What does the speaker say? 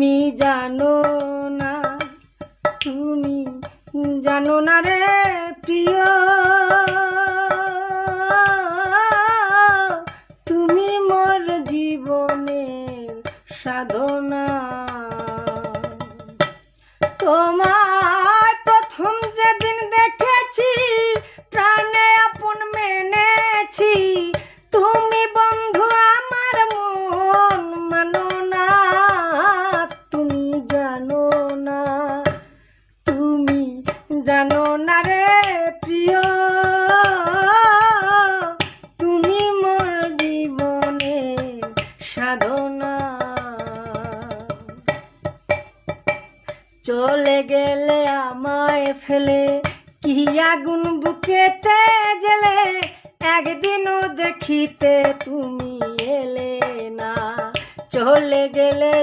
তুমি জানো না, তুমি জানো না রে প্রিয়, তুমি মোর জীবনের সাধনা। তোমায় প্রথম যেদিন দেখেছি প্রাণে আপন মেনেছি, তুমি বন্ধু আমার মন মানো না। তুমি জানো না, তুমি জানো না রে প্রিয়, তুমি মোর জীবনের সাধনা। চলে গেলে আমায় ফেলে কি আগুন বুকেতে জ্বলে, একদিনও দেখিতে তুমি এলে না। চলে গেলে